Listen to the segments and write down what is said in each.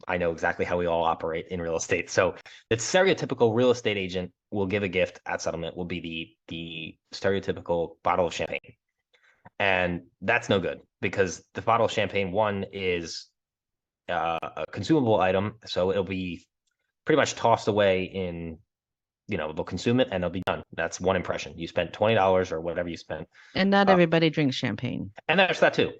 I know exactly how we all operate in real estate. So the stereotypical real estate agent will give a gift at settlement will be the stereotypical bottle of champagne. And that's no good because the bottle of champagne, one, is a consumable item. So it'll be pretty much tossed away in, they'll consume it and they'll be done. That's one impression. You spent $20 or whatever you spent. And not everybody drinks champagne. And there's that too.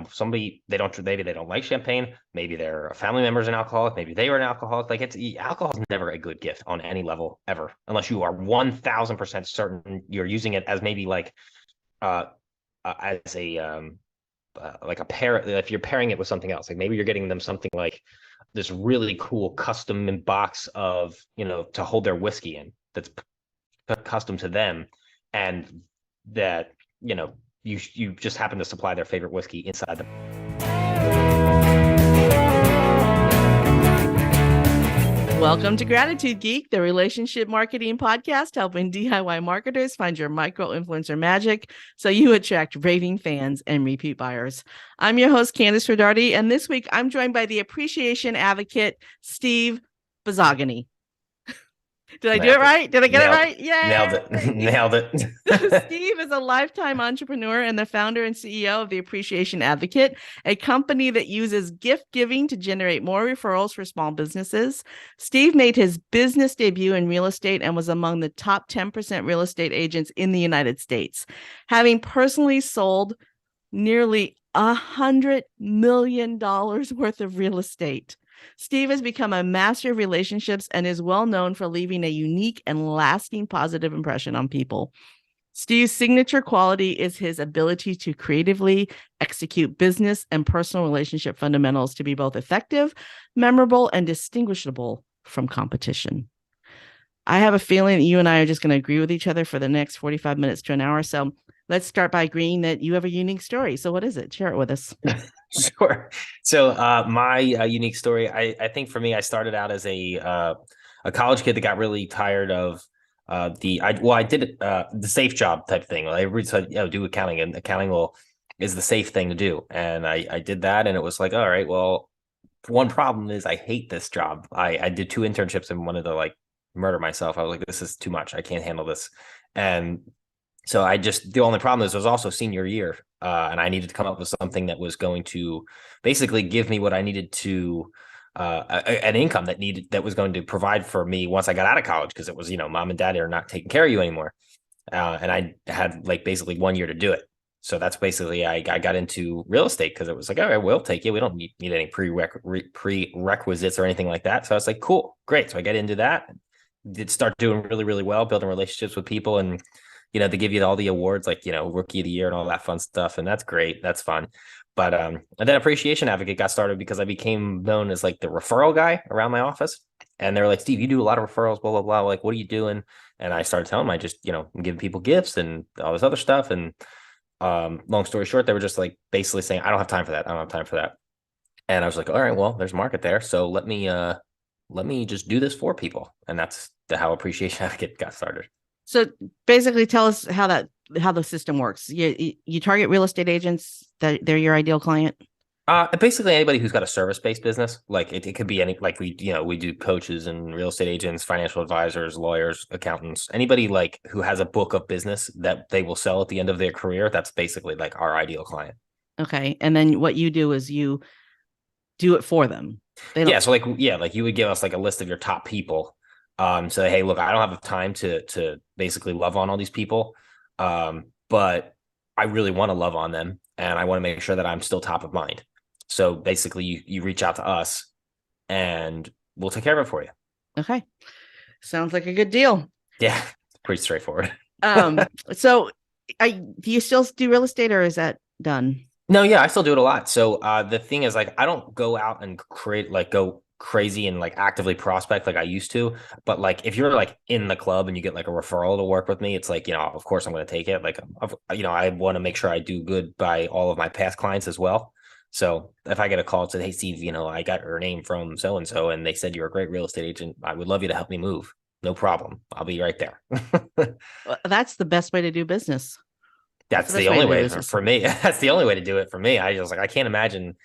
Somebody, maybe they don't like champagne. Maybe their family member's an alcoholic. Maybe they are an alcoholic. Like alcohol is never a good gift on any level ever, unless you are 1000% certain you're using it as maybe as a like a pair. If you're pairing it with something else, like maybe you're getting them something like this really cool custom box of, to hold their whiskey in that's custom to them, and that, you just happen to supply their favorite whiskey inside them. Welcome to Gratitude Geek, the relationship marketing podcast, helping DIY marketers find your micro-influencer magic so you attract raving fans and repeat buyers. I'm your host, Candice Rodardi, and this week I'm joined by the appreciation advocate, Steve Buzogany. Did I do it right? Did I get it right? Yeah. Nailed it. Steve is a lifetime entrepreneur and the founder and CEO of the Appreciation Advocate, a company that uses gift giving to generate more referrals for small businesses. Steve made his business debut in real estate and was among the top 10% real estate agents in the United States, having personally sold nearly $100 million worth of real estate. Steve has become a master of relationships and is well known for leaving a unique and lasting positive impression on people. Steve's signature quality is his ability to creatively execute business and personal relationship fundamentals to be both effective, memorable, and distinguishable from competition. I have a feeling that you and I are just going to agree with each other for the next 45 minutes to an hour. So let's start by agreeing that you have a unique story. So what is it? Share it with us. Sure. So my unique story, I think for me, I started out as a college kid that got really tired of I did the safe job type thing. Everybody said, do accounting, and accounting is the safe thing to do. And I did that, and it was like, all right, well, one problem is I hate this job. I did 2 internships and wanted to murder myself. I was like, this is too much. I can't handle this. And so the only problem is it was also senior year, and I needed to come up with something that was going to basically give me what I needed to, an income that was going to provide for me once I got out of college, because it was, mom and dad are not taking care of you anymore. And I had basically 1 year to do it. So that's basically, I got into real estate because it was like, all right, we'll take you. We don't need any prerequisites or anything like that. So I was like, cool, great. So I get into that, did start doing really, really well, building relationships with people, and they give you all the awards, rookie of the year and all that fun stuff. And that's great. That's fun. But and then Appreciation Advocate got started because I became known as the referral guy around my office. And they were like, Steve, you do a lot of referrals, blah, blah, blah. What are you doing? And I started telling them I just, I'm giving people gifts and all this other stuff. And long story short, they were just basically saying, I don't have time for that. I don't have time for that. And I was like, all right, well, there's a market there. So let me just do this for people. And that's how Appreciation Advocate got started. So basically tell us how the system works. You target real estate agents, that they're your ideal client. Basically anybody who's got a service-based business. It could be any, we do coaches and real estate agents, financial advisors, lawyers, accountants, anybody who has a book of business that they will sell at the end of their career. That's basically our ideal client. Okay. And then what you do is you do it for them. So you would give us a list of your top people. So, hey, look, I don't have the time to basically love on all these people, but I really want to love on them, and I want to make sure that I'm still top of mind. So basically, you reach out to us, and we'll take care of it for you. Okay, sounds like a good deal. Yeah, pretty straightforward. So, do you still do real estate, or is that done? No, yeah, I still do it a lot. So the thing is, I don't go out and go crazy and actively prospect like I used to, but if you're in the club and you get a referral to work with me, it's of course I'm going to take it. I want to make sure I do good by all of my past clients as well. So if I get a call and say, hey Steve, I got your name from so and so and they said you're a great real estate agent, I would love you to help me move. No problem, I'll be right there. Well, that's the best way to do business. That's the only way for me. That's the only way to do it for me. I can't imagine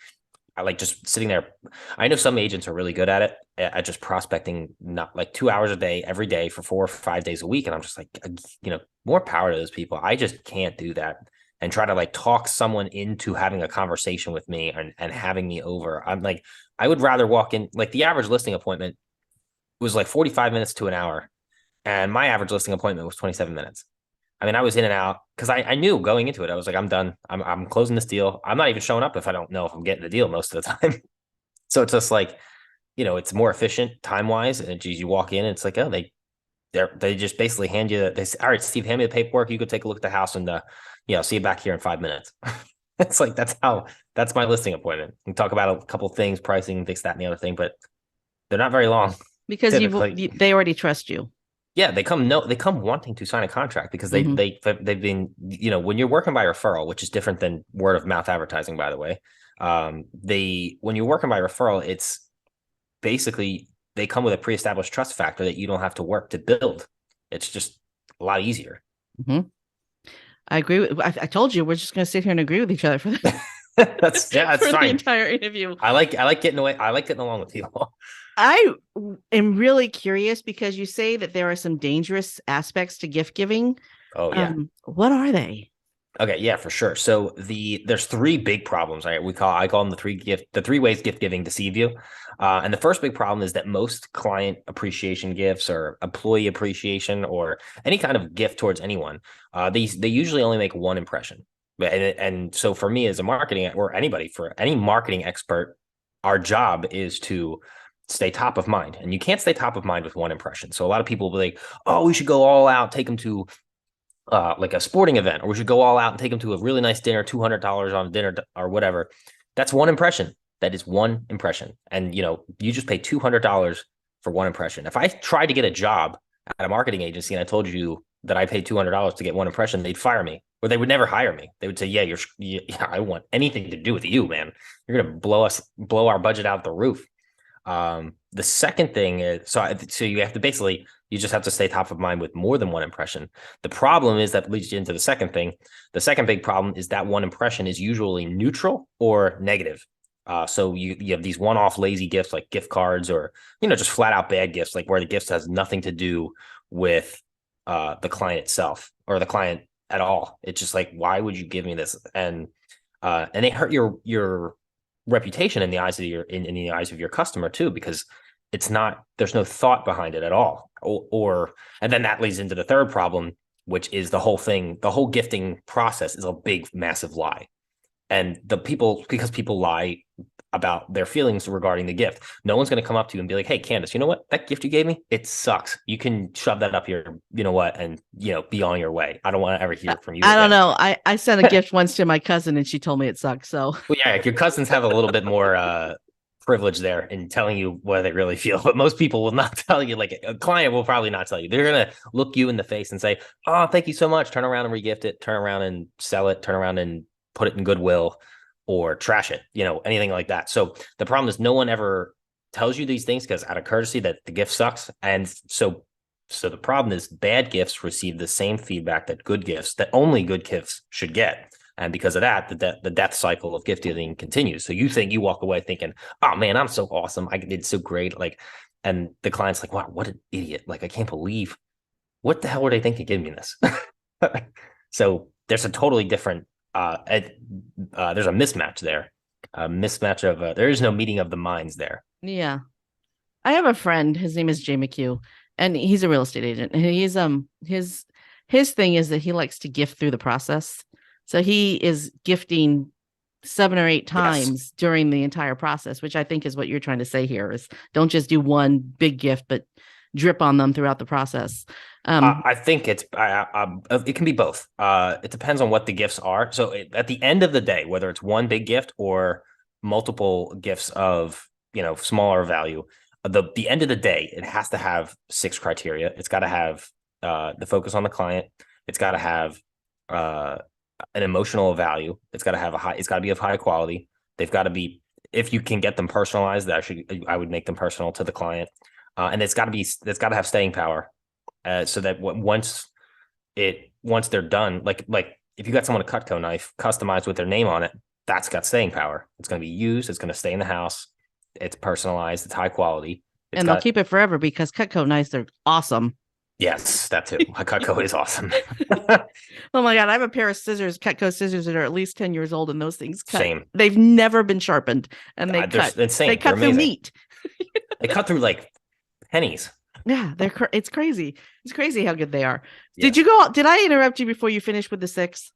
I like just sitting there. I know some agents are really good at it, at just prospecting, not like 2 hours a day, every day for 4 or 5 days a week. And I'm just like, more power to those people. I just can't do that and try to like talk someone into having a conversation with me and having me over. I'm like, I would rather walk in, like the average listing appointment was like 45 minutes to an hour. And my average listing appointment was 27 minutes. I mean, I was in and out because I knew going into it, I was like, I'm done. I'm closing this deal. I'm not even showing up if I don't know if I'm getting the deal most of the time. So it's just like, it's more efficient time wise. And you walk in, and it's like, oh, they just basically hand you. They say, all right, Steve, hand me the paperwork. You could take a look at the house and see you back here in 5 minutes. It's like that's my listing appointment. We talk about a couple things, pricing, this, that, and the other thing, but they're not very long because typically. they already trust you. Yeah, they come wanting to sign a contract because they've been, when you're working by referral, which is different than word of mouth advertising, by the way. When you're working by referral, it's basically they come with a pre-established trust factor that you don't have to work to build. It's just a lot easier. Mm-hmm. I agree. I told you we're just going to sit here and agree with each other for that's for fine. The entire interview. I like getting away. I like getting along with people. I am really curious because you say that there are some dangerous aspects to giving. Oh yeah. What are they? Okay, yeah, for sure. So there's three big problems. Right? I call them the three ways gift giving deceive you. And the first big problem is that most client appreciation gifts or employee appreciation or any kind of gift towards anyone, they usually only make one impression. And so for me as a marketing or anybody, for any marketing expert, our job is to stay top of mind. And you can't stay top of mind with one impression. So a lot of people will be like, oh, we should go all out, take them to like a sporting event, or we should go all out and take them to a really nice dinner, $200 on dinner or whatever. That's one impression. That is one impression. And, you just pay $200 for one impression. If I tried to get a job at a marketing agency and I told you that I paid $200 to get one impression, they'd fire me or they would never hire me. They would say, yeah, I want anything to do with you, man. You're going to blow our budget out the roof. The second thing is, so you have to basically, you just have to stay top of mind with more than one impression. The problem is that leads you into the second thing. The second big problem is that one impression is usually neutral or negative. So you have these one-off lazy gifts like gift cards or, just flat out bad gifts, like where the gift has nothing to do with the client itself or the client at all. It's just like, why would you give me this? And they hurt your reputation in the eyes of in the eyes of your customer too, because there's no thought behind it at all. And then that leads into the third problem, which is the whole gifting process is a big, massive lie. And because people lie about their feelings regarding the gift, no one's going to come up to you and be like, hey, Candace, you know what? That gift you gave me, it sucks. You can shove that up your, and, be on your way. I don't want to ever hear from you. I don't know. I sent a gift once to my cousin and she told me it sucked. So well, yeah, your cousins have a little bit more privilege there in telling you what they really feel, but most people will not tell you. Like a client will probably not tell you. They're going to look you in the face and say, oh, thank you so much. Turn around and regift it, turn around and sell it, turn around and put it in Goodwill or trash it, anything like that. So the problem is no one ever tells you these things because out of courtesy that the gift sucks. And so the problem is bad gifts receive the same feedback that only good gifts should get. And because of that, the death cycle of gift giving continues. So you walk away thinking, oh man, I'm so awesome. I did so great. And the client's like, wow, what an idiot. Like, I can't believe, what the hell were they thinking giving me this? So there's a totally different, there's a mismatch there. There is no meeting of the minds there. Yeah. I have a friend, his name is Jay McHugh, and he's a real estate agent. And he's, his thing is that he likes to gift through the process. So he is gifting 7 or 8 times during the entire process, which I think is what you're trying to say here is don't just do one big gift, but drip on them throughout the process. I think it can be both. It depends on what the gifts are. So at the end of the day, whether it's one big gift or multiple gifts of, smaller value, the end of the day, it has to have 6 criteria. It's got to have the focus on the client. It's got to have an emotional value. It's got to be of high quality. They've got to be, if you can get them personalized, I would make them personal to the client. And it's got to have staying power. So that once they're done, like if you got someone a Cutco knife customized with their name on it, that's got staying power. It's going to be used. It's going to stay in the house. It's personalized. It's high quality. It's And they'll got, keep it forever because Cutco knives are awesome. yes, that too. Cutco is awesome. Oh my God, I have a pair of scissors, Cutco scissors that are at least 10 years old, and those things cut. Same. They've never been sharpened, and They're insane. They They're cut through amazing. meat. They cut through like pennies. Yeah, it's crazy. It's crazy how good they are. Yeah. Did I interrupt you before you finished with the 6?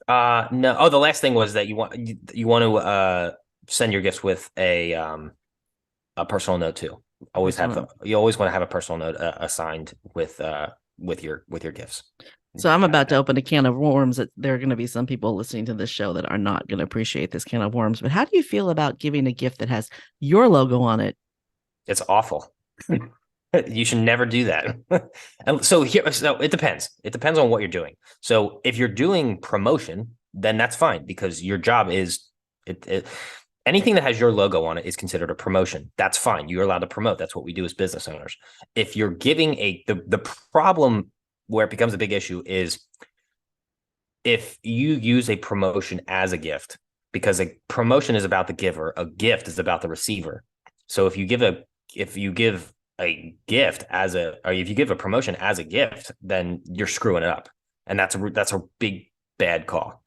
No. Oh, the last thing was that you want to send your gifts with a personal note too. You always want to have a personal note assigned with your gifts. So I'm about to open a can of worms. That there are going to be some people listening to this show that are not going to appreciate this can of worms. But how do you feel about giving a gift that has your logo on it? It's awful. You should never do that. And so it depends. It depends on what you're doing. So if you're doing promotion, then that's fine because your job is anything that has your logo on it is considered a promotion. That's fine. You're allowed to promote. That's what we do as business owners. If you're giving the problem where it becomes a big issue is if you use a promotion as a gift, because a promotion is about the giver, a gift is about the receiver. So if you give a gift if you give a promotion as a gift, then you're screwing it up. And that's a big, bad call.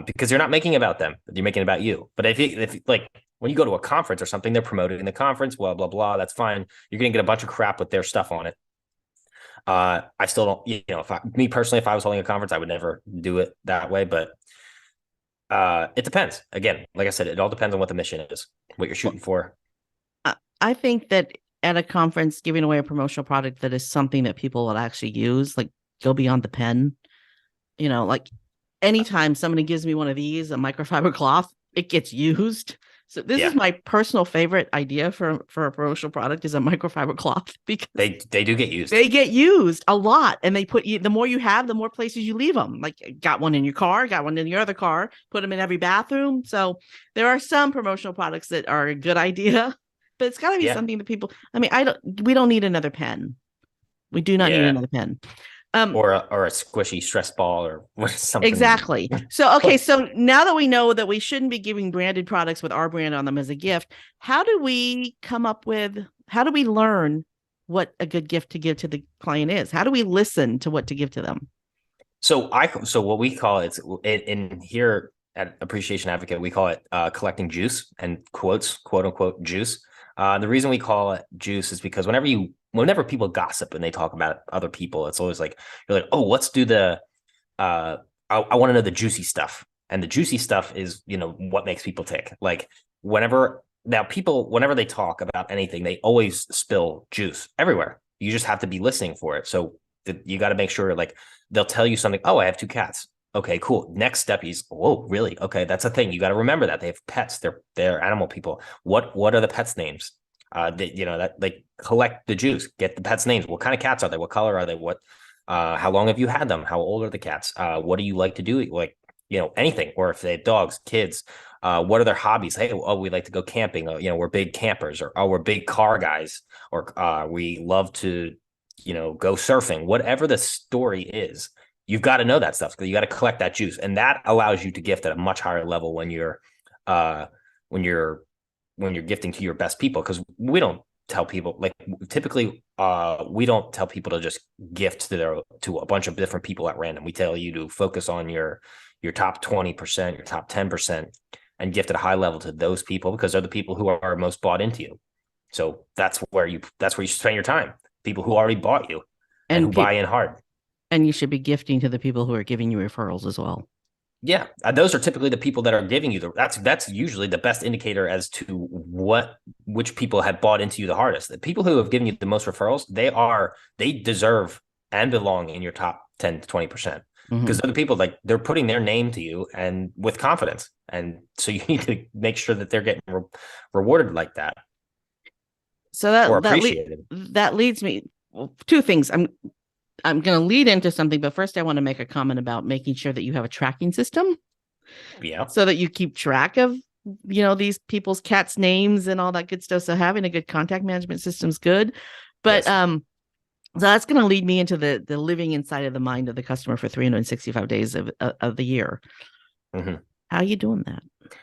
Because you're not making it about them, you're making it about you. But if like when you go to a conference or something, they're promoting the conference, blah, blah, blah, that's fine. You're going to get a bunch of crap with their stuff on it. I still don't, me personally, if I was holding a conference, I would never do it that way, but it depends. Again, like I said, it all depends on what the mission is, what you're shooting for. I think that at a conference, giving away a promotional product that is something that people will actually use, like go beyond the pen, like anytime somebody gives me one of these, a microfiber cloth, it gets used. So this is my personal favorite idea for a promotional product is a microfiber cloth because they do get used. They get used a lot, and they put you. The more you have, the more places you leave them. Like got one in your car, got one in your other car, put them in every bathroom. So there are some promotional products that are a good idea, but it's got to be something that people. I mean, we don't need another pen. We do not need another pen. Or a squishy stress ball or something. Exactly. So, okay. So now that we know that we shouldn't be giving branded products with our brand on them as a gift, how do we learn what a good gift to give to the client is? How do we listen to what to give to them? So what we call it in here at Appreciation Advocate, we call it collecting juice and quote unquote juice. The reason we call it juice is because whenever people gossip and they talk about other people, it's always like, you're like, oh, let's do I want to know the juicy stuff. And the juicy stuff is, what makes people tick. Like whenever they talk about anything, they always spill juice everywhere. You just have to be listening for it. So you got to make sure, like, they'll tell you something. Oh, I have 2 cats. Okay, cool. Next step is, whoa, really? Okay, that's a thing. You got to remember that they have pets. They're animal people. What are the pets' names? That like collect the juice, get the pets' names. What kind of cats are they? What color are they? How long have you had them? How old are the cats? What do you like to do? Like, anything. Or if they have dogs, kids, what are their hobbies? Hey, we like to go camping. We're big campers, or we're big car guys, or we love to, go surfing. Whatever the story is, you've got to know that stuff because you got to collect that juice, and that allows you to gift at a much higher level when you're gifting to your best people. Because we don't tell people, like, typically we don't tell people to just gift to a bunch of different people at random. We tell you to focus on your top 20%, your top 10%, and gift at a high level to those people because they're the people who are most bought into you. So that's where you spend your time. People who already bought you and who buy in hard. And you should be gifting to the people who are giving you referrals as well. Yeah, those are typically the people that are giving you that's usually the best indicator as to which people have bought into you the hardest. The people who have given you the most referrals, they deserve and belong in your top 10 to 20% because they're the people, like, they're putting their name to you and with confidence. And so you need to make sure that they're getting rewarded like that. So that leads me, 2 things. I'm going to lead into something, but first I want to make a comment about making sure that you have a tracking system. Yeah. So that you keep track of, these people's cats' names and all that good stuff. So having a good contact management system is good. But so that's going to lead me into the living inside of the mind of the customer for 365 days of the year. Mm-hmm. How are you doing that?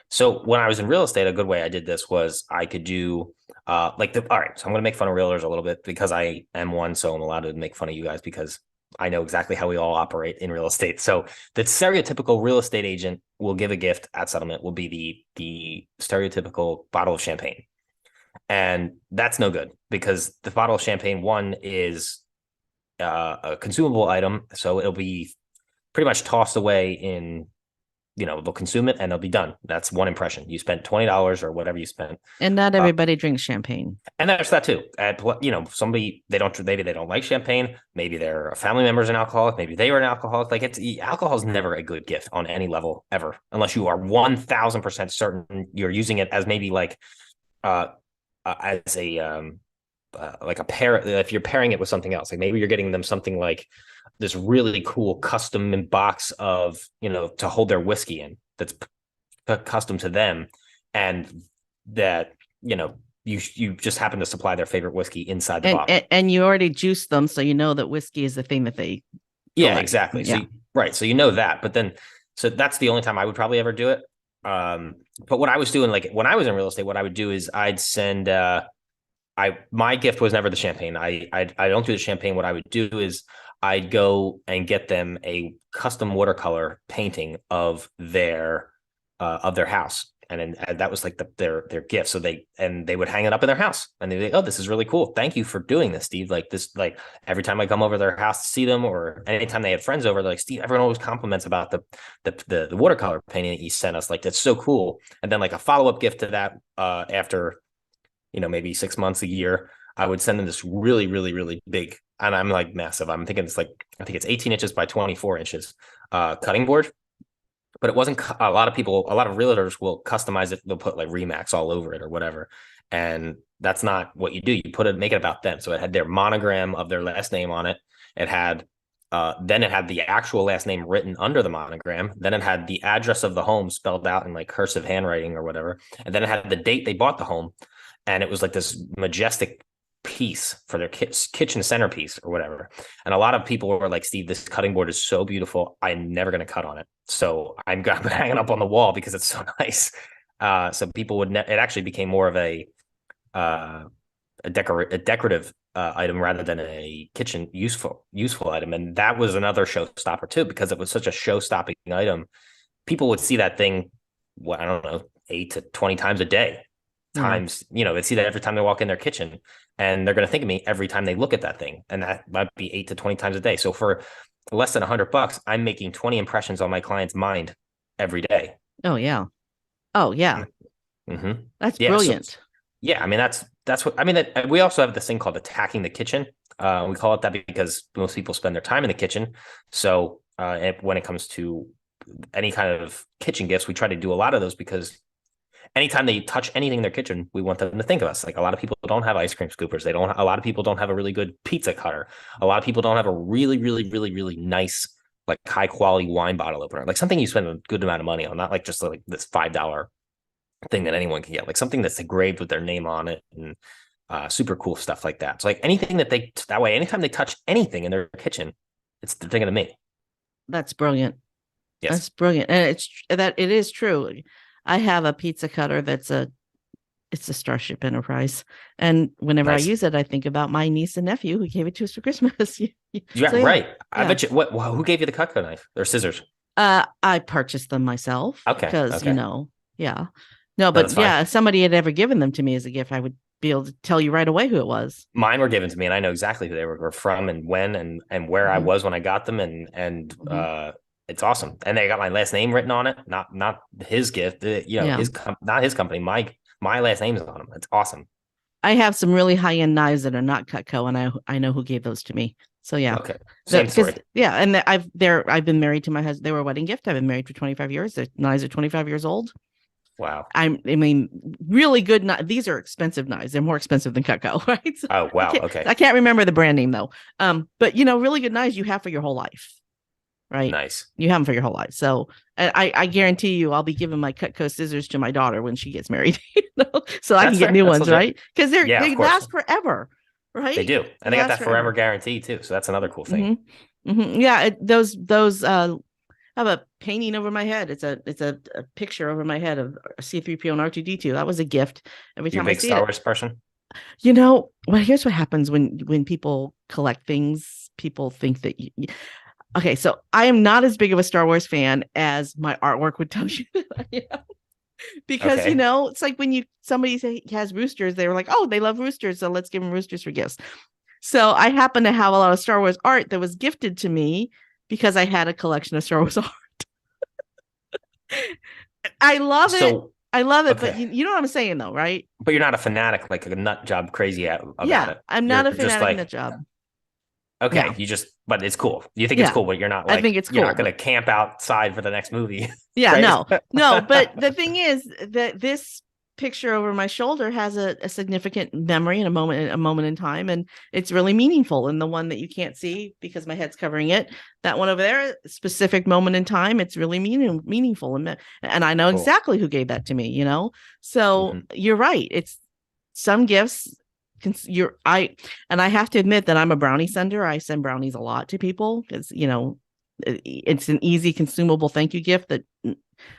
So when I was in real estate, a good way I did this was I could do all right, so I'm gonna make fun of realtors a little bit because I am one, so I'm allowed to make fun of you guys because I know exactly how we all operate in real estate. So the stereotypical real estate agent will give a gift at settlement will be the stereotypical bottle of champagne. And that's no good because the bottle of champagne, one, is a consumable item. So it'll be pretty much tossed away in, they'll consume it and they'll be done. That's one impression. You spent $20 or whatever you spent. And not everybody drinks champagne. And there's that too. Somebody, maybe they don't like champagne. Maybe their family member's an alcoholic. Maybe they were an alcoholic. Alcohol is never a good gift on any level ever, unless you are 1000% certain you're using it as maybe as a pair. If you're pairing it with something else, like maybe you're getting them something like this really cool custom box of, to hold their whiskey in that's custom to them. And that, you just happen to supply their favorite whiskey inside the bottle. And you already juiced them. So you know that whiskey is the thing that they. Yeah, exactly. Yeah. So you know that, but then, so that's the only time I would probably ever do it. But what I was doing, like when I was in real estate, what I would do is I'd send, my gift was never the champagne. I don't do the champagne. What I would do is I'd go and get them a custom watercolor painting of their house. And that was like their gift. So they would hang it up in their house and they'd be like, oh, this is really cool. Thank you for doing this, Steve. Like this, like every time I come over to their house to see them, or anytime they had friends over, they're like, Steve, everyone always compliments about the watercolor painting that you sent us. Like, that's so cool. And then like a follow-up gift to that, after, maybe 6 months, a year, I would send them this really, really, really big, and I'm like massive. I think it's 18 inches by 24 inches, cutting board. But it wasn't, a lot of realtors will customize it. They'll put like Remax all over it or whatever. And that's not what you do. You make it about them. So it had their monogram of their last name on it. It had, then it had the actual last name written under the monogram. Then it had the address of the home spelled out in like cursive handwriting or whatever. And then it had the date they bought the home. And it was like this majestic piece for their kitchen centerpiece or whatever. And a lot of people were like, Steve, this cutting board is so beautiful. I'm never going to cut on it. So I'm going to hang it up on the wall because it's so nice. So people would, it actually became more of a decorative item rather than a kitchen useful item. And that was another showstopper too, because it was such a show-stopping item. People would see that thing, I don't know, 8 to 20 times a day. Times, they see that every time they walk in their kitchen, and they're going to think of me every time they look at that thing. And that might be 8 to 20 times a day. So for less than $100, I'm making 20 impressions on my client's mind every day. Oh yeah. Mm-hmm. That's brilliant. So, I mean, that's what, I mean, we also have this thing called attacking the kitchen. We call it that because most people spend their time in the kitchen. So when it comes to any kind of kitchen gifts, we try to do a lot of those because anytime they touch anything in their kitchen, we want them to think of us. Like a lot of people don't have ice cream scoopers. A lot of people don't have a really good pizza cutter. A lot of people don't have a really, really, really, really nice, like high quality wine bottle opener, like something you spend a good amount of money on, not like just like this $5 thing that anyone can get, like something that's engraved with their name on it and super cool stuff like that. So like anything that way, anytime they touch anything in their kitchen, they're thinking of me. That's brilliant. Yes. That's brilliant. And it is true. I have a pizza cutter it's a Starship Enterprise. And whenever I use it, I think about my niece and nephew who gave it to us for Christmas. Right. I bet you, who gave you the Cutco knife or scissors? I purchased them myself. Okay. Because, No, but if somebody had ever given them to me as a gift, I would be able to tell you right away who it was. Mine were given to me and I know exactly who they were from and when and where I was when I got them. And it's awesome. And they got my last name written on it. Not his gift, not his company. My last name is on them. It's awesome. I have some really high-end knives that are not Cutco, and I know who gave those to me. So yeah. Okay. Same story. Yeah. And I've been married to my husband. They were a wedding gift. I've been married for 25 years. The knives are 25 years old. Wow. I mean, really good. These are expensive knives. They're more expensive than Cutco, right? So oh, wow. Okay. I can't remember the brand name though. But really good knives you have for your whole life. Right. Nice. You have them for your whole life. So I guarantee you I'll be giving my Cutco scissors to my daughter when she gets married, so I can get new ones, right? Because they last forever, right? They do. And they got that forever guarantee too. So that's another cool thing. Mm-hmm. Mm-hmm. Yeah. have a painting over my head. It's a picture over my head of C-3PO and R2-D2. That was a gift every You're a time I big see Star it. Wars person? Well, here's what happens when people collect things. People think that okay, so I am not as big of a Star Wars fan as my artwork would tell you that I am. Because Okay. it's like when somebody has roosters, they were like, oh, they love roosters, so let's give them roosters for gifts. So I happen to have a lot of Star Wars art that was gifted to me because I had a collection of Star Wars art. I love it. So, I love it, but okay. you know what I'm saying though, right? But you're not a fanatic, like a nut job crazy about Yeah, it. I'm not You're a just fanatic in the like, job. Yeah, okay, but it's cool. You think it's yeah, cool, but you're not I think like, it's you're cool, not going but to camp outside for the next movie. yeah, Right? no. But the thing is that this picture over my shoulder has a significant memory and a moment in time, and it's really meaningful. And the one that you can't see because my head's covering it, that one over there, specific moment in time, it's really meaningful, and I know Cool. exactly who gave that to me. So Hmm. you're right. It's some gifts. I have to admit that I'm a brownie sender. I send brownies a lot to people because it's an easy consumable thank you gift that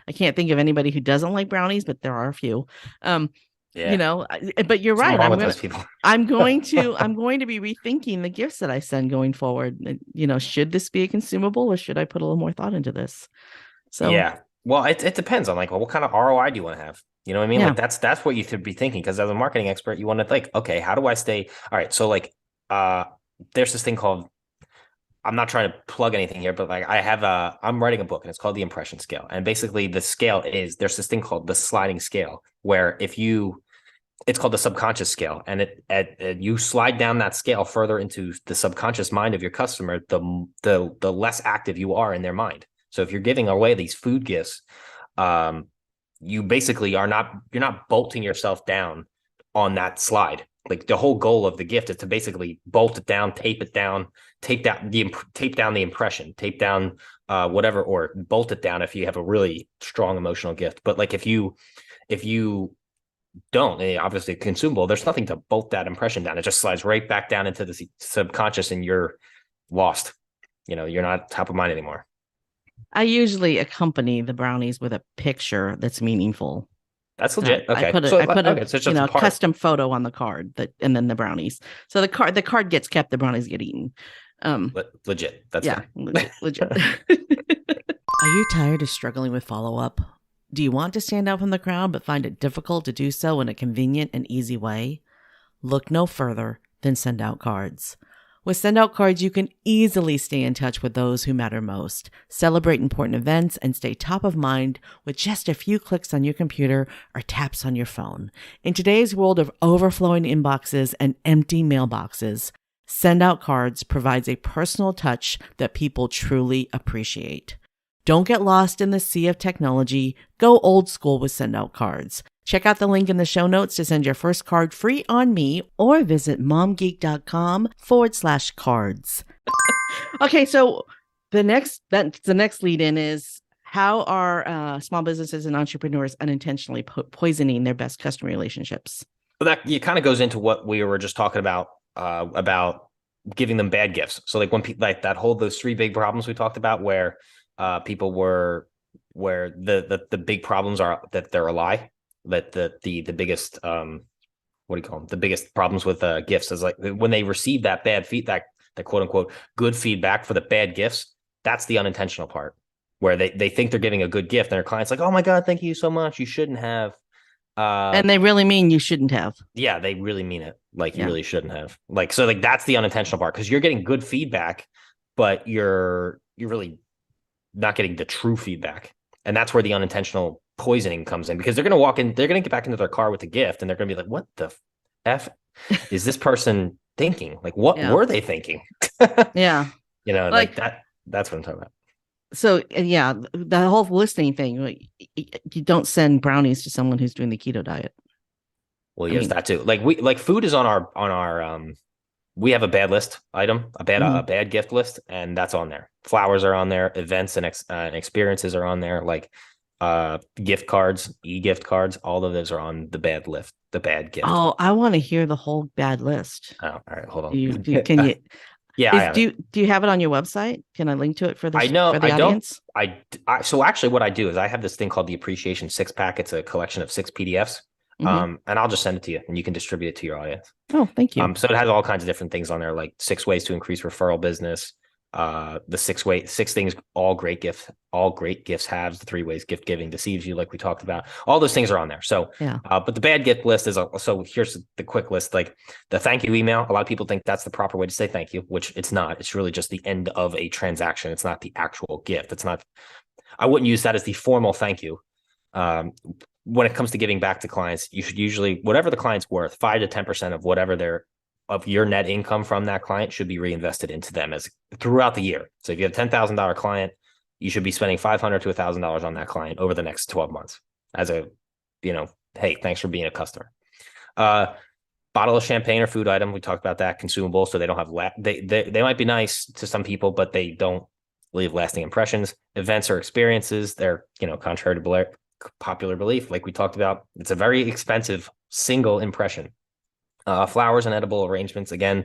I can't think of anybody who doesn't like brownies, but there are a few. Um, Yeah. but you're What's right. wrong with those people? I'm going to be rethinking the gifts that I send going forward. Should this be a consumable or should I put a little more thought into this? So Yeah. Well, it depends on like, well, what kind of ROI do you want to have? You know what I mean? yeah, Like that's what you should be thinking. Because as a marketing expert, you want to think, okay, how do I stay? All right. So like, uh, there's this thing called, I'm not trying to plug anything here, but like I'm writing a book and it's called the impression scale. And basically the scale is, there's this thing called the sliding scale where it's called the subconscious scale. And you slide down that scale further into the subconscious mind of your customer, the less active you are in their mind. So if you're giving away these food gifts, um, you basically you're not bolting yourself down on that slide. Like the whole goal of the gift is to basically bolt it down, tape it down, tape down the impression, tape down whatever, or bolt it down if you have a really strong emotional gift. But like if you don't, obviously consumable, there's nothing to bolt that impression down. It just slides right back down into the subconscious and you're lost. You're not top of mind anymore. I usually accompany the brownies with a picture that's meaningful. That's And legit. I Okay. put a So I put a okay, so it's just a part. custom photo on the card and then the brownies. So the card gets kept, the brownies get eaten. Legit. That's Yeah, fair. legit. Are you tired of struggling with follow-up? Do you want to stand out from the crowd but find it difficult to do so in a convenient and easy way? Look no further than Send Out Cards. With Send Out Cards, you can easily stay in touch with those who matter most, celebrate important events, and stay top of mind with just a few clicks on your computer or taps on your phone. In today's world of overflowing inboxes and empty mailboxes, Send Out Cards provides a personal touch that people truly appreciate. Don't get lost in the sea of technology. Go old school with Send Out Cards. Check out the link in the show notes to send your first card free on me or visit momgeek.com/cards. Okay, so the next lead in is how are small businesses and entrepreneurs unintentionally poisoning their best customer relationships? But that it kind of goes into what we were just talking about giving them bad gifts. So like when people like those three big problems we talked about where people where the big problems are that they're a lie, that the biggest what do you call them? The biggest problems with gifts is like when they receive that bad feedback, that quote unquote good feedback for the bad gifts. That's the unintentional part where they think they're giving a good gift and their client's like, oh my God, thank you so much. You shouldn't have. And they really mean you shouldn't have. Yeah, they really mean it. Like you Yeah. really shouldn't have. Like so, like that's the unintentional part because you're getting good feedback, but you're really not getting the true feedback, and that's where the unintentional poisoning comes in because they're going to walk in, they're going to get back into their car with the gift, and they're going to be like, "What the f is this person thinking? Like, what Yeah. were they thinking?" Yeah. Like that. That's what I'm talking about. So yeah, the whole listening thing, you don't send brownies to someone who's doing the keto diet. Well, I yes, mean, that too. Like food is on our we have a bad list item, a bad gift list, and that's on there. Flowers are on there, events and experiences are on there, like gift cards, e-gift cards, all of those are on the bad list, the bad gift. oh, I want to hear the whole bad list. Oh, all right, hold Do on. you, can you? Yeah, I have it. Do you have it on your website? Can I link to it for I know for the I don't. audience? So actually, what I do is I have this thing called the Appreciation Six Pack. It's a collection of 6 PDFs. Hmm. And I'll just send it to you, and you can distribute it to your audience. Oh, thank you. So it has all kinds of different things on there, like 6 ways to increase referral business. The 6 things all great gifts have, the 3 ways gift giving deceives you, like we talked about. All those things are on there. So, Yeah. but the bad gift list is so here's the quick list, like the thank you email. A lot of people think that's the proper way to say thank you, which it's not. It's really just the end of a transaction. It's not the actual gift. It's not, I wouldn't use that as the formal thank you. When it comes to giving back to clients, you should usually, whatever the client's worth, 5 to 10% of whatever of your net income from that client should be reinvested into them as throughout the year. So if you have a $10,000 client, you should be spending $500 to $1,000 on that client over the next 12 months as a, hey, thanks for being a customer. Bottle of champagne or food item. We talked about that. Consumable. So they don't have, they might be nice to some people, but they don't leave lasting impressions. Events or experiences. They're, contrary to popular belief, like we talked about, it's a very expensive single impression. Flowers and edible arrangements. Again,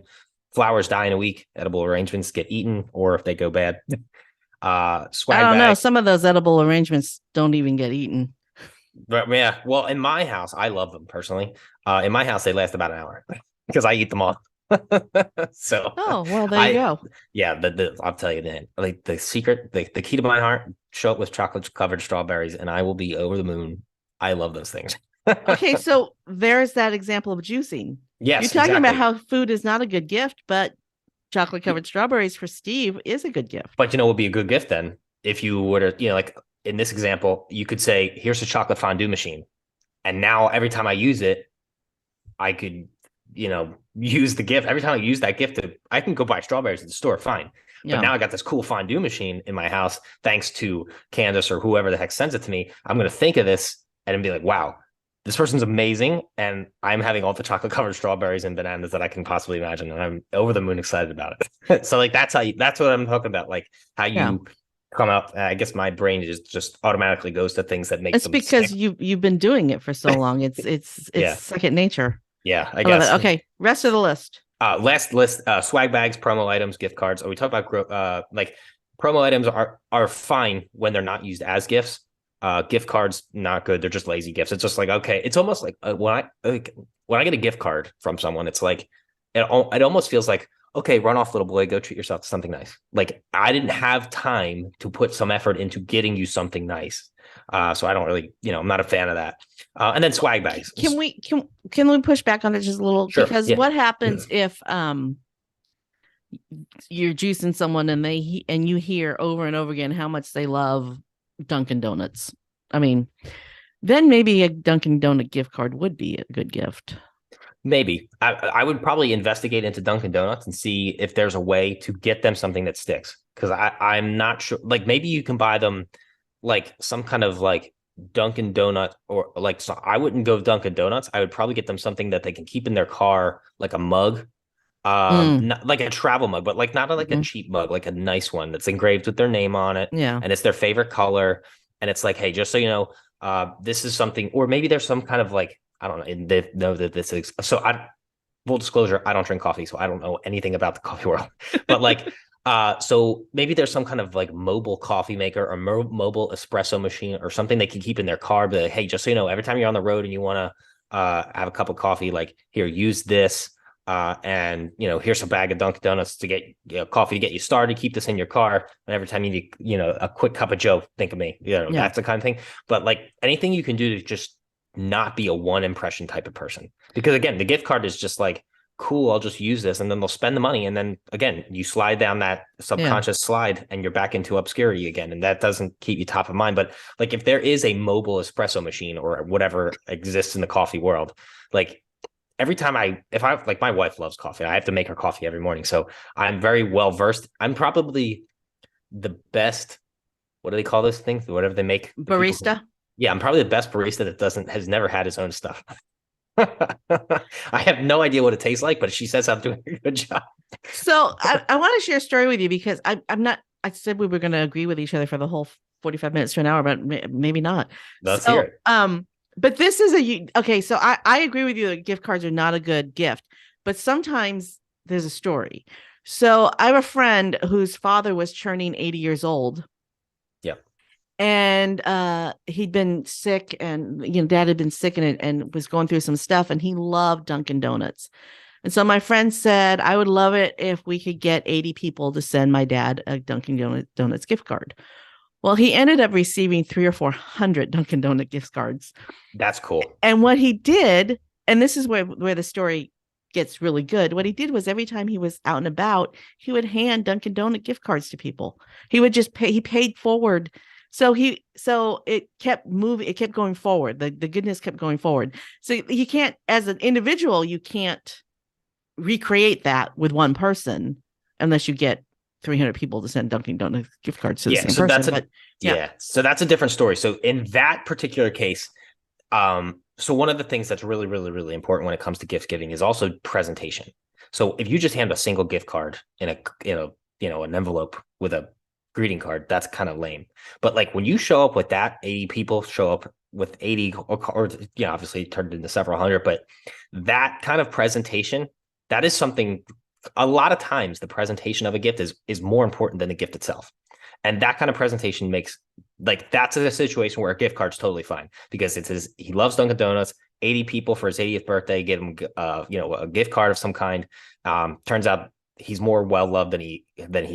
flowers die in a week. Edible arrangements get eaten, or if they go bad. Swag I don't know. bag. Some of those edible arrangements don't even get eaten. But yeah, well, in my house, I love them personally. In my house, they last about an hour because I eat them all. So, Oh, well, there you go. Yeah, I'll tell you then. Like the secret, the key to my heart: show up with chocolate covered strawberries, and I will be over the moon. I love those things. Okay, so there's that example of juicing. Yes, You're talking about exactly. how food is not a good gift, but chocolate covered strawberries for Steve is a good gift. But would be a good gift then if you were to, like in this example, you could say, "Here's a chocolate fondue machine," and now every time I use it, I could, use the gift. Every time I use that gift, I can go buy strawberries at the store, fine. But now I got this cool fondue machine in my house, thanks to Candace or whoever the heck sends it to me. I'm going to think of this and be like, wow, this person's amazing. And I'm having all the chocolate covered strawberries and bananas that I can possibly imagine. And I'm over the moon excited about it. So like, that's what I'm talking about. Like how you come up. I guess my brain just automatically goes to things that make it's because you've been doing it for so long. It's second nature. Yeah, I guess. Okay. Rest of the list. Last list, swag bags, promo items, gift cards. We talk about like promo items are fine when they're not used as gifts. Gift cards, not good. They're just lazy gifts. It's just like, okay, it's almost like when I get a gift card from someone, it's like, it almost feels like, okay, run off, little boy, go treat yourself to something nice. Like I didn't have time to put some effort into getting you something nice. So I don't really, I'm not a fan of that. And then swag bags. Can we push back on it just a little? Sure. Because what happens if you're juicing someone and you hear over and over again how much they love Dunkin' Donuts? I mean, then maybe a Dunkin' Donut gift card would be a good gift. Maybe I would probably investigate into Dunkin' Donuts and see if there's a way to get them something that sticks. Because I'm not sure. Like maybe you can buy them like some kind of like Dunkin' Donut or like, so I wouldn't go Dunkin' Donuts. I would probably get them something that they can keep in their car, like a mug, not like a travel mug, but like not like a cheap mug, like a nice one that's engraved with their name on it. Yeah. And it's their favorite color. And it's like, hey, just so you know, this is something, or maybe there's some kind of like, I don't know, and they know that this is, so full disclosure, I don't drink coffee, so I don't know anything about the coffee world, but like, so maybe there's some kind of like mobile coffee maker or mobile espresso machine or something they can keep in their car. But like, hey, just so you know, every time you're on the road and you want to have a cup of coffee, like here, use this. And here's a bag of Dunkin' Donuts to get coffee to get you started. Keep this in your car. And every time you need, a quick cup of Joe, think of me. That's the kind of thing. But like anything you can do to just not be a one impression type of person. Because again, the gift card is just like, cool, I'll just use this, and then they'll spend the money, and then again you slide down that subconscious slide and you're back into obscurity again, and that doesn't keep you top of mind. But like if there is a mobile espresso machine or whatever exists in the coffee world, like every time if I like, my wife loves coffee, I have to make her coffee every morning, so I'm very well versed. I'm probably the best, what do they call those things, whatever they make, barista. Yeah, I'm probably the best barista that has never had his own stuff. I have no idea what it tastes like, but she says I'm doing a good job. So I want to share a story with you because I'm not, I said we were going to agree with each other for the whole 45 minutes to an hour, but maybe not. Let's hear it. But this is okay. So I agree with you that gift cards are not a good gift, but sometimes there's a story. So I have a friend whose father was turning 80 years old. Yep. And he'd been sick, and dad had been sick and was going through some stuff, and he loved Dunkin' Donuts. And so my friend said, I would love it if we could get 80 people to send my dad a Dunkin' Donuts gift card. Well, he ended up receiving 300 or 400 Dunkin' Donut gift cards. That's cool. And what he did, and this is where the story gets really good. What he did was every time he was out and about, he would hand Dunkin' Donut gift cards to people. He would just pay, he paid forward. So it kept moving, it kept going forward. The goodness kept going forward. So you can't, as an individual, you can't recreate that with one person unless you get 300 people to send Dunkin' Donuts gift cards to the same person. So that's a different story. So in that particular case, so one of the things that's really, really, really important when it comes to gift giving is also presentation. So if you just hand a single gift card in an envelope with a greeting card, that's kind of lame. But like when you show up with that, 80 people show up with 80 or obviously it turned into several hundred, but that kind of presentation, that is something. A lot of times the presentation of a gift is more important than the gift itself. And that kind of presentation makes, like, that's a situation where a gift card's totally fine because he loves Dunkin' Donuts. 80 people for his 80th birthday give him a gift card of some kind. Turns out he's more well loved than he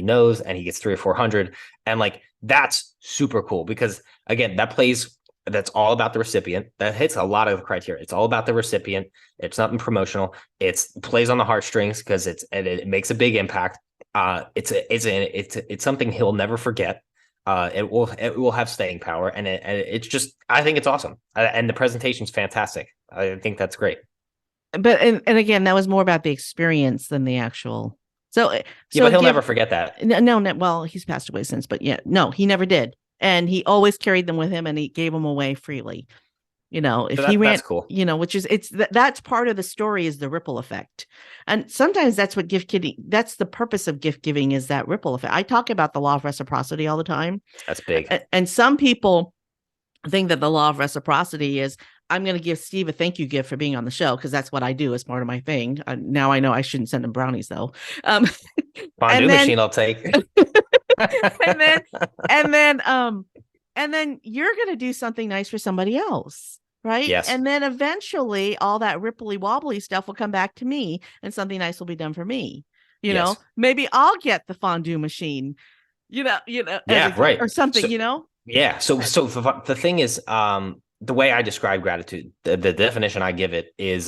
knows, and he gets 300 or 400. And like that's super cool because again, that's all about the recipient. That hits a lot of the criteria. It's all about the recipient. It's nothing promotional. It plays on the heartstrings because it makes a big impact. It's something he'll never forget. It will have staying power, and it's just, I think it's awesome. And the presentation's fantastic. I think that's great. But and again, that was more about the experience than the actual. But he'll never forget that. No, well, he's passed away since, but yeah, no, he never did. And he always carried them with him, and he gave them away freely. If he ran, that's cool. Which is that's part of the story is the ripple effect. And sometimes that's what that's the purpose of gift giving, is that ripple effect. I talk about the law of reciprocity all the time. That's big. And some people think that the law of reciprocity is, I'm going to give Steve a thank you gift for being on the show, because that's what I do as part of my thing. Now I know I shouldn't send him brownies though. Fondue machine I'll take. and then you're going to do something nice for somebody else. Right. Yes. And then eventually all that ripply wobbly stuff will come back to me, and something nice will be done for me. Maybe I'll get the fondue machine, yeah, right. or something, Yeah. So the thing is, the way I describe gratitude, the definition I give it is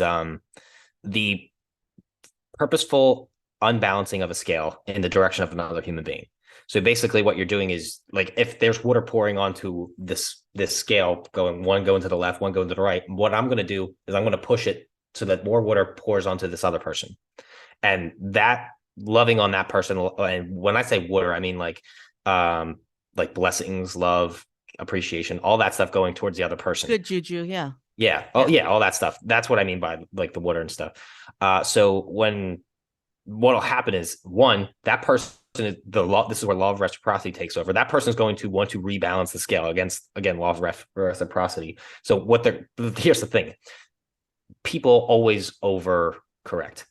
the purposeful unbalancing of a scale in the direction of another human being. So basically what you're doing is, like, if there's water pouring onto this scale, one going to the left, one going to the right, what I'm going to do is I'm going to push it so that more water pours onto this other person. And that loving on that person, and when I say water, I mean like blessings, love, appreciation, all that stuff going towards the other person. Good juju, yeah. Yeah. Oh, yeah, all that stuff. That's what I mean by like the water and stuff. So what'll happen is, one, that person, this is where law of reciprocity takes over. That person is going to want to rebalance the scale against, again, law of reciprocity. So here's the thing. People always overcorrect.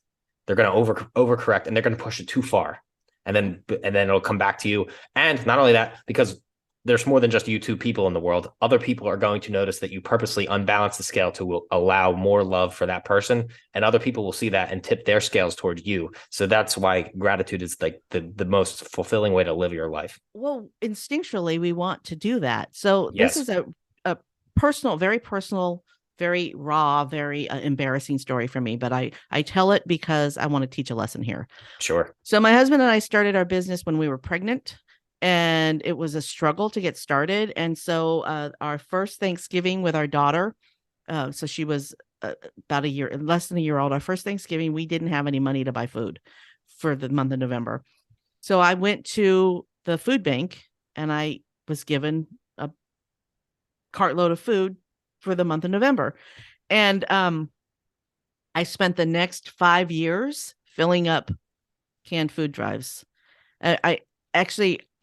They're going to overcorrect, and they're going to push it too far. And then it'll come back to you. And not only that, because there's more than just you two people in the world. Other people are going to notice that you purposely unbalance the scale to allow more love for that person. And other people will see that and tip their scales towards you. So that's why gratitude is like the most fulfilling way to live your life. Well, instinctually, we want to do that. So yes. This is a personal, very raw, very embarrassing story for me, but I tell it because I want to teach a lesson here. Sure. So my husband and I started our business when we were pregnant. And it was a struggle to get started. And so our first Thanksgiving with our daughter, so she was about less than a year old. Our first Thanksgiving, we didn't have any money to buy food for the month of November. So I went to the food bank, and I was given a cartload of food for the month of November. And I spent the next 5 years filling up canned food drives.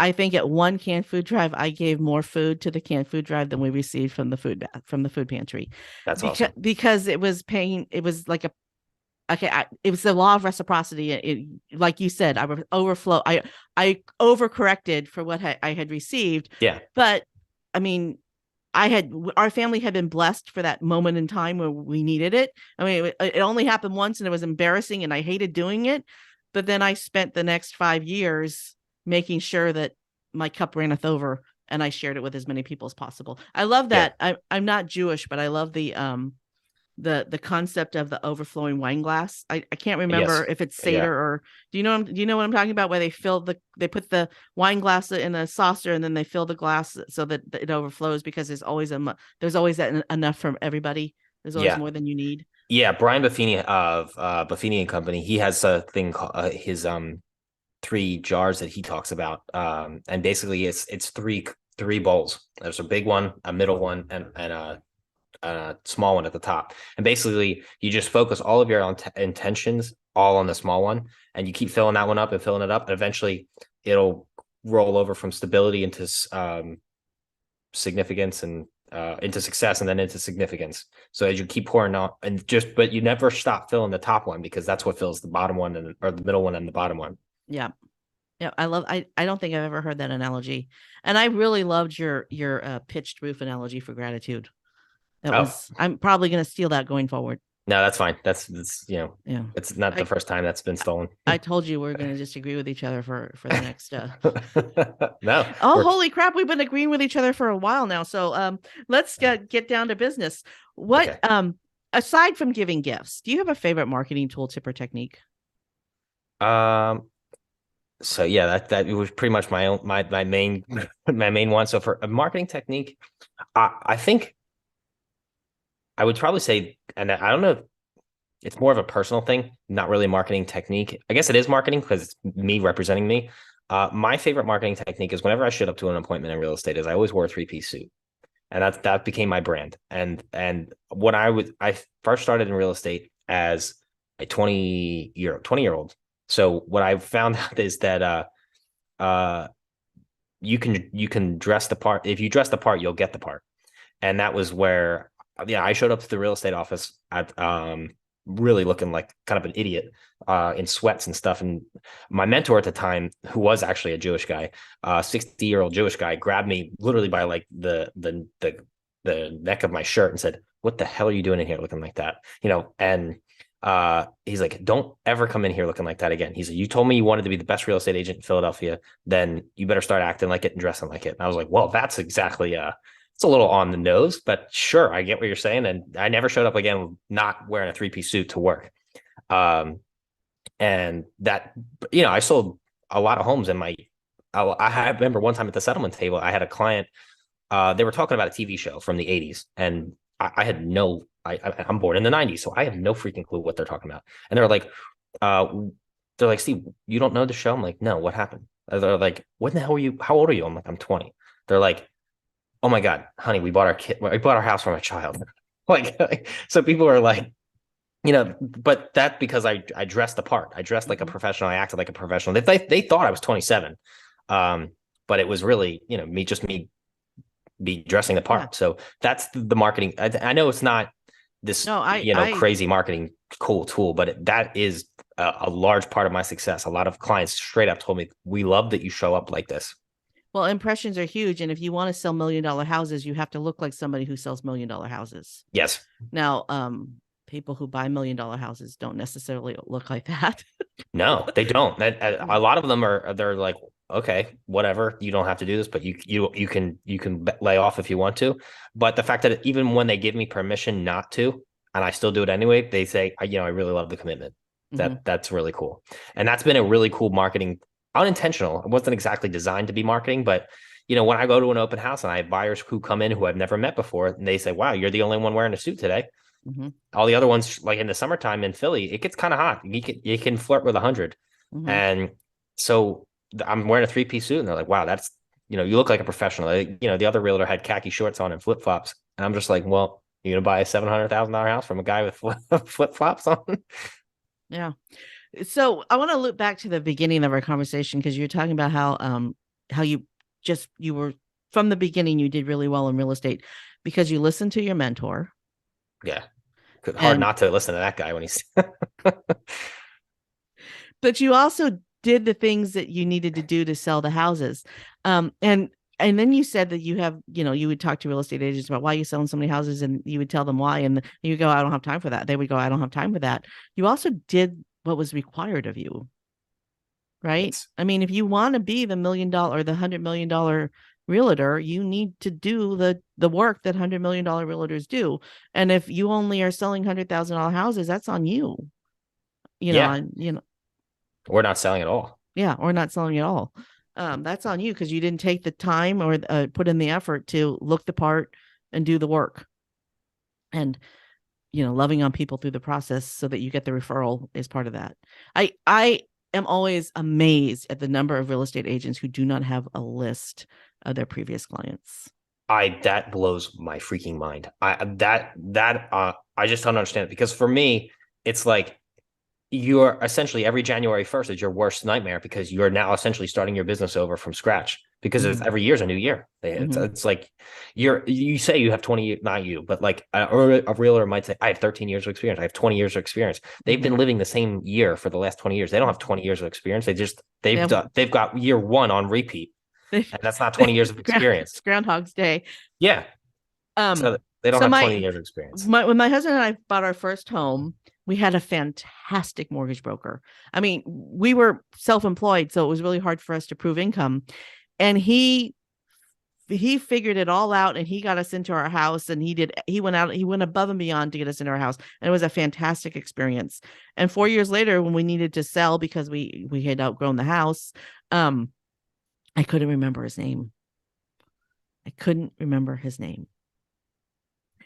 I think at one canned food drive, I gave more food to the canned food drive than we received from the food pantry. That's awesome. Because it was like okay, it was the law of reciprocity. Like you said, I overcorrected for what I had received. Yeah. But I mean, our family had been blessed for that moment in time where we needed it. I mean, it only happened once and it was embarrassing and I hated doing it. But then I spent the next 5 years making sure that my cup runneth over and I shared it with as many people as possible. I love Yeah. that. I'm not Jewish, but I love the concept of the overflowing wine glass. I can't remember Yes. if it's Yeah. Seder or do you know what I'm talking about? Where they put the wine glass in a saucer and then they fill the glass so that it overflows because there's always that enough for everybody. There's always Yeah. more than you need. Yeah. Brian Buffini of Buffini and Company, he has a thing called his three jars that he talks about. And basically it's three bowls. There's a big one, a middle one, and a small one at the top. And basically, you just focus all of your intentions all on the small one, and you keep filling that one up and filling it up, and eventually it'll roll over from stability into significance and into success, and then into significance. So as you keep pouring out, but you never stop filling the top one because that's what fills the bottom one or the middle one and the bottom one. Yeah. Yeah, I don't think I've ever heard that analogy. And I really loved your pitched roof analogy for gratitude. Oh, I'm probably going to steal that going forward. no, that's fine. That's Yeah. it's not the I first time that's been stolen. I told you we're going to just agree with each other for the next No, Oh, holy crap, we've been agreeing with each other for a while now. So let's get down to business. What okay. Aside from giving gifts, do you have a favorite marketing tool, tip, or technique? Um, so yeah, that it was pretty much my main my main one. So for a marketing technique, I think I would probably say, and I don't know if it's more of a personal thing, not really a marketing technique. I guess it is marketing because it's me representing me. My favorite marketing technique is whenever I showed up to an appointment in real estate is I always wore a three-piece suit. And that became my brand. And when I first started in real estate as a 20-year old. So what I found out is that uh you can dress the part. If you dress the part, you'll get the part. And that was where, yeah, I showed up to the real estate office at really looking like kind of an idiot in sweats and stuff. And my mentor at the time, who was actually a Jewish guy, 60-year-old Jewish guy, grabbed me literally by like the neck of my shirt and said, "What the hell are you doing in here looking like that?" And he's like, "Don't ever come in here looking like that again." He said, "You told me you wanted to be the best real estate agent in Philadelphia, then you better start acting like it and dressing like it." And I was like, "Well, that's exactly it's a little on the nose, but sure, I get what you're saying." And I never showed up again not wearing a three-piece suit to work. And that, I sold a lot of homes in I remember one time at the settlement table, I had a client, they were talking about a TV show from the 80s. And I had I'm born in the 90s, so I have no freaking clue what they're talking about. And uh, they're like, "Steve, you don't know the show?" I'm like, "No, what happened?" They're like, "When the hell are you? How old are you?" I'm like, "I'm 20. They're like, "Oh my God, honey, we bought our house from a child." So people are like, but that's because I dressed the part. I dressed like a professional. I acted like a professional. They thought I was 27. But it was really, me be dressing the part. Yeah. So that's the marketing. I know it's not this, No, I crazy marketing cool tool, but that is a large part of my success. A lot of clients straight up told me, "We love that you show up like this." well, impressions are huge. And if you want to sell $1 million houses, you have to look like somebody who sells $1 million houses. Yes. Now, people who buy $1 million houses don't necessarily look like that. No, they don't. A lot of them they're like, "Okay, whatever. You don't have to do this, but you can lay off if you want to." But the fact that even when they give me permission not to, and I still do it anyway, they say, I really love the commitment." That's really cool. And that's been a really cool marketing, unintentional. It wasn't exactly designed to be marketing, but when I go to an open house and I have buyers who come in who I've never met before, and they say, "Wow, you're the only one wearing a suit today." Mm-hmm. All the other ones, like in the summertime in Philly, it gets kind of hot. You can flirt with 100. Mm-hmm. And so I'm wearing a three-piece suit and they're like, "Wow, that's, you look like a professional." The other realtor had khaki shorts on and flip-flops. And I'm just like, "Well, you're going to buy a $700,000 house from a guy with flip-flops on?" Yeah. So I want to loop back to the beginning of our conversation because you're talking about how you were from the beginning, you did really well in real estate because you listened to your mentor. Yeah. Hard And not to listen to that guy when he's but you also did the things that you needed to do to sell the houses. And then you said that you have, you would talk to real estate agents about why you're selling so many houses, and you would tell them why. And you go, I don't have time for that. They would go, I don't have time for that. You also did what was required of you, right? Yes. I mean, if you want to be the $1 million or the $100 million realtor, you need to do the work that $100 million realtors do. And if you only are selling $100,000 houses, that's on you. Yeah. And We're not selling at all. yeah, or not selling at all. That's on you because you didn't take the time or put in the effort to look the part and do the work. And loving on people through the process so that you get the referral is part of that. I am always amazed at the number of real estate agents who do not have a list of their previous clients. That blows my freaking mind. I just don't understand it, because for me, it's like you're essentially every January 1st is your worst nightmare, because you're now essentially starting your business over from scratch, because Mhm. every year's a new year. It's like you say you have 20, not you, but like a realtor might say, I have 13 years of experience. I have 20 years of experience. They've been living the same year for the last 20 years. They don't have 20 years of experience. They've got year one on repeat, and that's not 20 years of experience. It's Groundhog's Day. Yeah. So they don't So have 20 years of experience. when my husband and I bought our first home, we had a fantastic mortgage broker. I mean, we were self-employed, so it was really hard for us to prove income. And he figured it all out, and he got us into our house, and he went above and beyond to get us into our house. And it was a fantastic experience. And 4 years later, when we needed to sell because we had outgrown the house, I couldn't remember his name.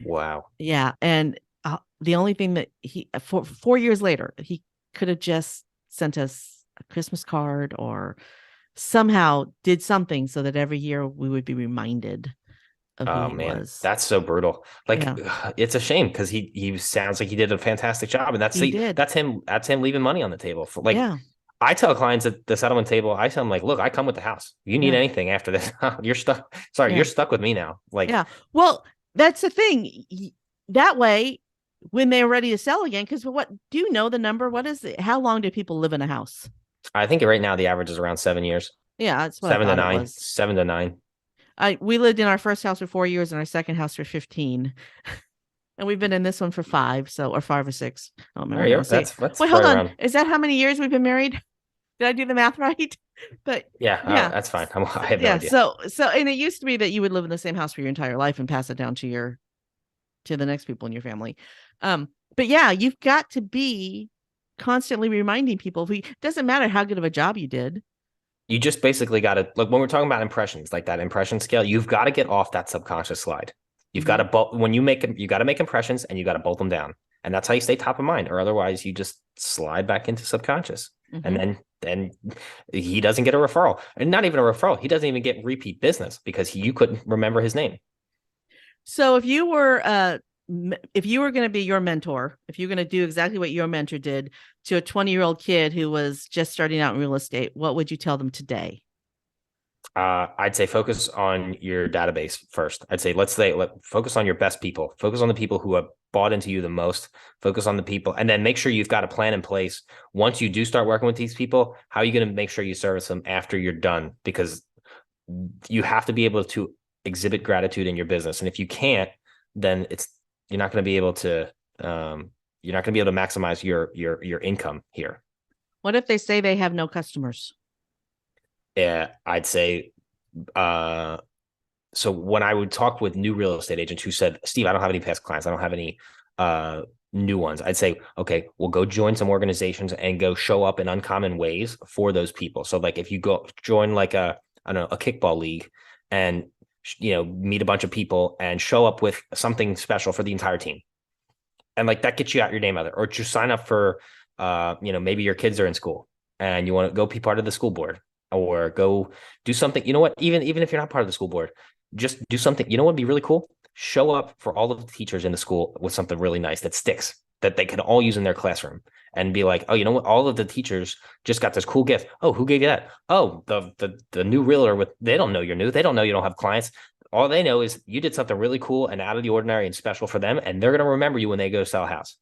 Wow. Yeah. And the only thing that he, 4 years later, he could have just sent us a Christmas card or somehow did something so that every year we would be reminded of who he was. That's so brutal. Like, Yeah. it's a shame, because he sounds like he did a fantastic job, and that's him leaving money on the table for, like, Yeah. I tell clients at the settlement table, I tell them, like, look, I come with the house. If you need anything after this, you're stuck. Sorry, you're stuck with me now. Like, yeah. Well, that's the thing. That way, when they're ready to sell again, because what do you know the number? What is it? How long do people live in a house? I think right now the average is around 7 years. Yeah, that's what 7 I to thought 9. it was. 7 to 9. We lived in our first house for 4 years and our second house for 15. And we've been in this one for 5, or 5 or 6. I don't remember. That's wait, hold on. around. Is that how many years we've been married? Did I do the math right? But yeah, that's fine. I have no idea. So and it used to be that you would live in the same house for your entire life and pass it down to the next people in your family. But yeah, you've got to be constantly reminding people. It doesn't matter how good of a job you did. You just basically got to, like, when we're talking about impressions, like that impression scale, you've got to get off that subconscious slide. You've got to when you make them, you got to make impressions, and you got to bolt them down, and that's how you stay top of mind. Or otherwise, you just slide back into subconscious, and then he doesn't get a referral, and not even a referral. He doesn't even get repeat business because you couldn't remember his name. So if you were going to be your mentor, if you're going to do exactly what your mentor did to a 20-year-old kid who was just starting out in real estate, what would you tell them today? I'd say focus on your database first. I'd say focus on your best people. Focus on the people who have bought into you the most. Focus on the people, and then make sure you've got a plan in place. Once you do start working with these people, how are you going to make sure you service them after you're done? Because you have to be able to exhibit gratitude in your business, and if you can't, then you're not going to be able to maximize your income here. What if they say they have no customers? Yeah, I'd say, so when I would talk with new real estate agents who said, Steve, I don't have any past clients, I don't have any new ones, I'd say, okay, well, go join some organizations and go show up in uncommon ways for those people. So like if you go join like a kickball league and meet a bunch of people and show up with something special for the entire team, and like that gets you out your name out there. Or just sign up for maybe your kids are in school and you want to go be part of the school board, or go do something. You know what? Even if you're not part of the school board, just do something. You know what would be really cool? Show up for all of the teachers in the school with something really nice that sticks, that they can all use in their classroom, and be like, oh, you know what? All of the teachers just got this cool gift. Oh, who gave you that? Oh, the new realtor they don't know you're new. They don't know you don't have clients. All they know is you did something really cool and out of the ordinary and special for them, and they're going to remember you when they go sell a house.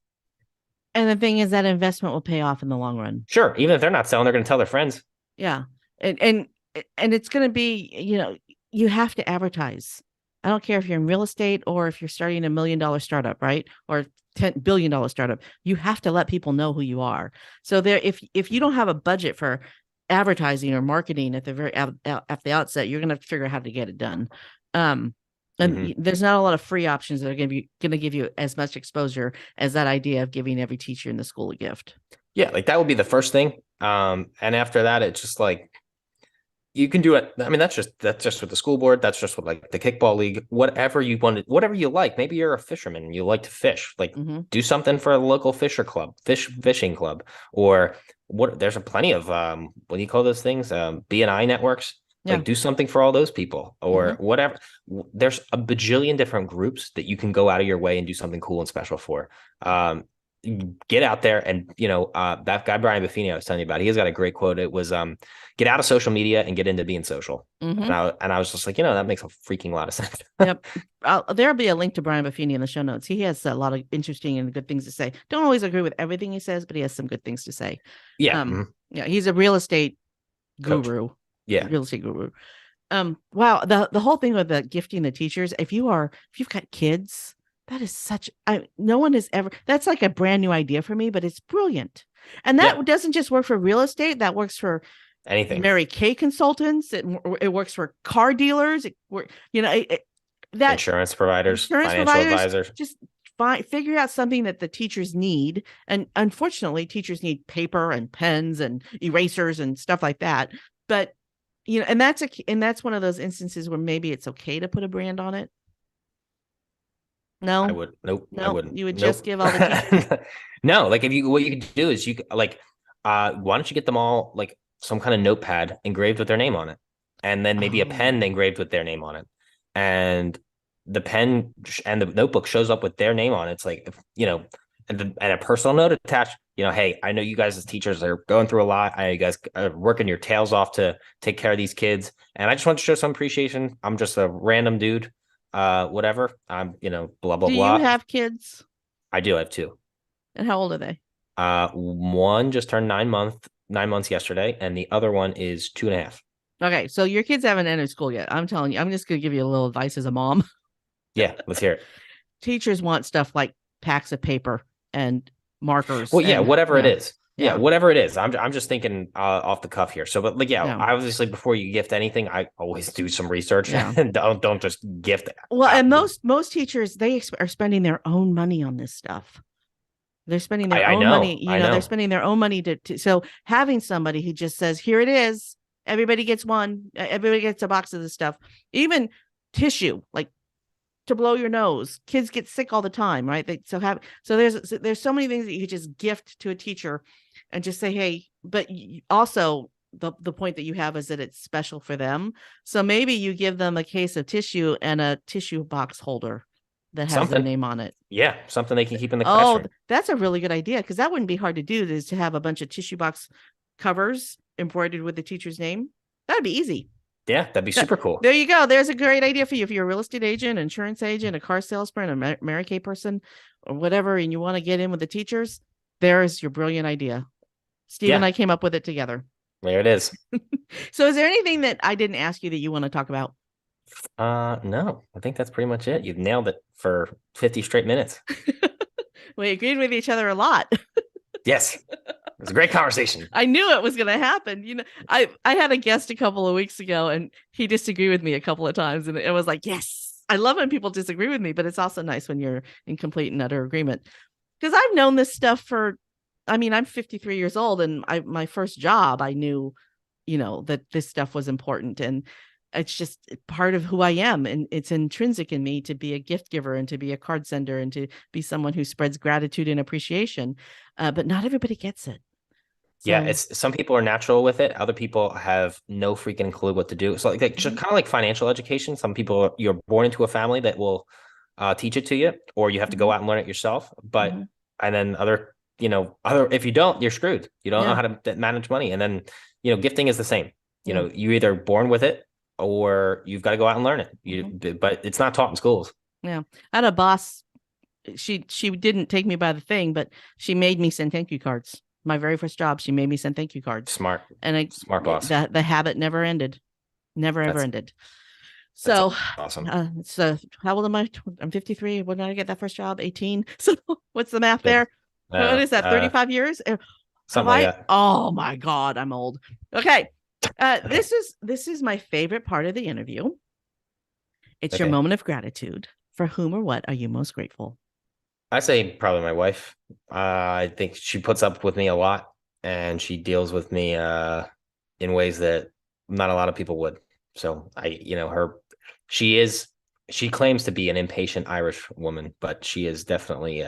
And the thing is that investment will pay off in the long run. Sure, even if they're not selling, they're going to tell their friends. Yeah. And it's going to be, you have to advertise. I don't care if you're in real estate or if you're starting $1 million startup, right? Or $10 billion startup. You have to let people know who you are. So if you don't have a budget for advertising or marketing at the outset, you're going to figure out how to get it done. And there's not a lot of free options that are going to give you as much exposure as that idea of giving every teacher in the school a gift. Yeah, like that would be the first thing. And after that, it's just like you can do it. I mean, that's just with the school board. That's just with like the kickball league, whatever you want, whatever you like. Maybe you're a fisherman and you like to fish. Like do something for a local fishing club, or there's plenty of what do you call those things? BNI networks. Yeah. Like do something for all those people or whatever. There's a bajillion different groups that you can go out of your way and do something cool and special for. Get out there and, that guy, Brian Buffini, I was telling you about, he's got a great quote. It was, get out of social media and get into being social. And I was just like, that makes a freaking lot of sense. Yep. There'll be a link to Brian Buffini in the show notes. He has a lot of interesting and good things to say. Don't always agree with everything he says, but he has some good things to say. Yeah. Yeah. He's a real estate guru. Coach. Yeah. Real estate guru. Wow. The whole thing with the gifting the teachers, if you've got kids, that is no one has ever, that's like a brand new idea for me, but it's brilliant. And that doesn't just work for real estate. That works for anything. Mary Kay consultants. It works for car dealers. Insurance providers, financial advisors. Just figure out something that the teachers need. And unfortunately, teachers need paper and pens and erasers and stuff like that. But, and that's one of those instances where maybe it's okay to put a brand on it. No, I would. Nope. I wouldn't. You would just give all the teachers. No, like what you could do is why don't you get them all like some kind of notepad engraved with their name on it, and then maybe a pen engraved with their name on it, and the pen and the notebook shows up with their name on it. It's like, and a personal note attached. Hey, I know you guys as teachers are going through a lot. I know you guys are working your tails off to take care of these kids, and I just want to show some appreciation. I'm just a random dude. Whatever. I'm, blah, blah, blah. Do you have kids? I do. I have 2. And how old are they? One just turned 9 months yesterday, and the other one is 2.5. Okay. So your kids haven't entered school yet. I'm telling you, I'm just going to give you a little advice as a mom. Yeah. Let's hear it. Teachers want stuff like packs of paper and markers. Well, yeah, whatever it is. Yeah, whatever it is. I'm just thinking off the cuff here. So, but obviously before you gift anything, I always do some research and don't just gift. Well, and most teachers, they are spending their own money on this stuff. They're spending their own money. They're spending their own money so having somebody who just says, here it is. Everybody gets one. Everybody gets a box of this stuff. Even tissue, like to blow your nose. Kids get sick all the time, right? There's so many things that you could just gift to a teacher and just say, hey, but also the point that you have is that it's special for them. So maybe you give them a case of tissue and a tissue box holder that has their name on it. Yeah, something they can keep in the classroom. Oh, that's a really good idea, because that wouldn't be hard to do, is to have a bunch of tissue box covers embroidered with the teacher's name. That'd be easy. Yeah, that'd be super cool. There you go. There's a great idea for you. If you're a real estate agent, insurance agent, a car salesman, a Mary Kay person, or whatever, and you want to get in with the teachers, there's your brilliant idea. Steve and I came up with it together. There it is. So is there anything that I didn't ask you that you want to talk about? No, I think that's pretty much it. You've nailed it for 50 straight minutes. We agreed with each other a lot. Yes. It was a great conversation. I knew it was going to happen. I had a guest a couple of weeks ago and he disagreed with me a couple of times, and it was like, yes, I love when people disagree with me, but it's also nice when you're in complete and utter agreement, because I've known this stuff I'm 53 years old, and my first job, I knew, that this stuff was important, and it's just part of who I am. And it's intrinsic in me to be a gift giver and to be a card sender and to be someone who spreads gratitude and appreciation. But not everybody gets it. So, yeah, it's some people are natural with it. Other people have no freaking clue what to do. So like just kind of like financial education. Some people, you're born into a family that will teach it to you, or you have to go out and learn it yourself. But and then other if you don't, you're screwed. You don't know how to manage money. And then gifting is the same. You're either born with it or you've got to go out and learn it. But it's not taught in schools. Yeah. I had a boss. She didn't take me by the thing, but she made me send thank you cards. My very first job, she made me send thank you cards. Smart. And smart boss. The habit never ended. Never ever ended. So awesome. So how old am I? I'm 53. When did I get that first job? 18. So what's the math there? What is that? 35 years? Something like that. Oh my God, I'm old. Okay. This is my favorite part of the interview. It's your moment of gratitude. For whom or what are you most grateful? I say probably my wife. I think she puts up with me a lot, and she deals with me in ways that not a lot of people would. So she claims to be an impatient Irish woman, but she is definitely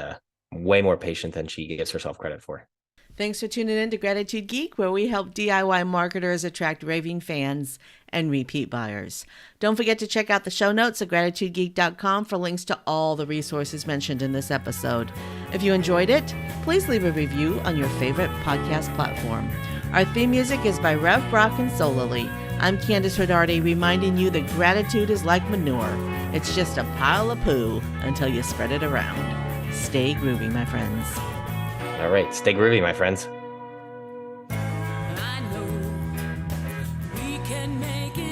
way more patient than she gives herself credit for. Thanks for tuning in to Gratitude Geek, where we help DIY marketers attract raving fans and repeat buyers. Don't forget to check out the show notes at gratitudegeek.com for links to all the resources mentioned in this episode. If you enjoyed it, please leave a review on your favorite podcast platform. Our theme music is by Rev Brock and Solely. I'm Candice Rodarte, reminding you that gratitude is like manure. It's just a pile of poo until you spread it around. Stay groovy, my friends. All right, stay groovy, my friends. I know we can make it.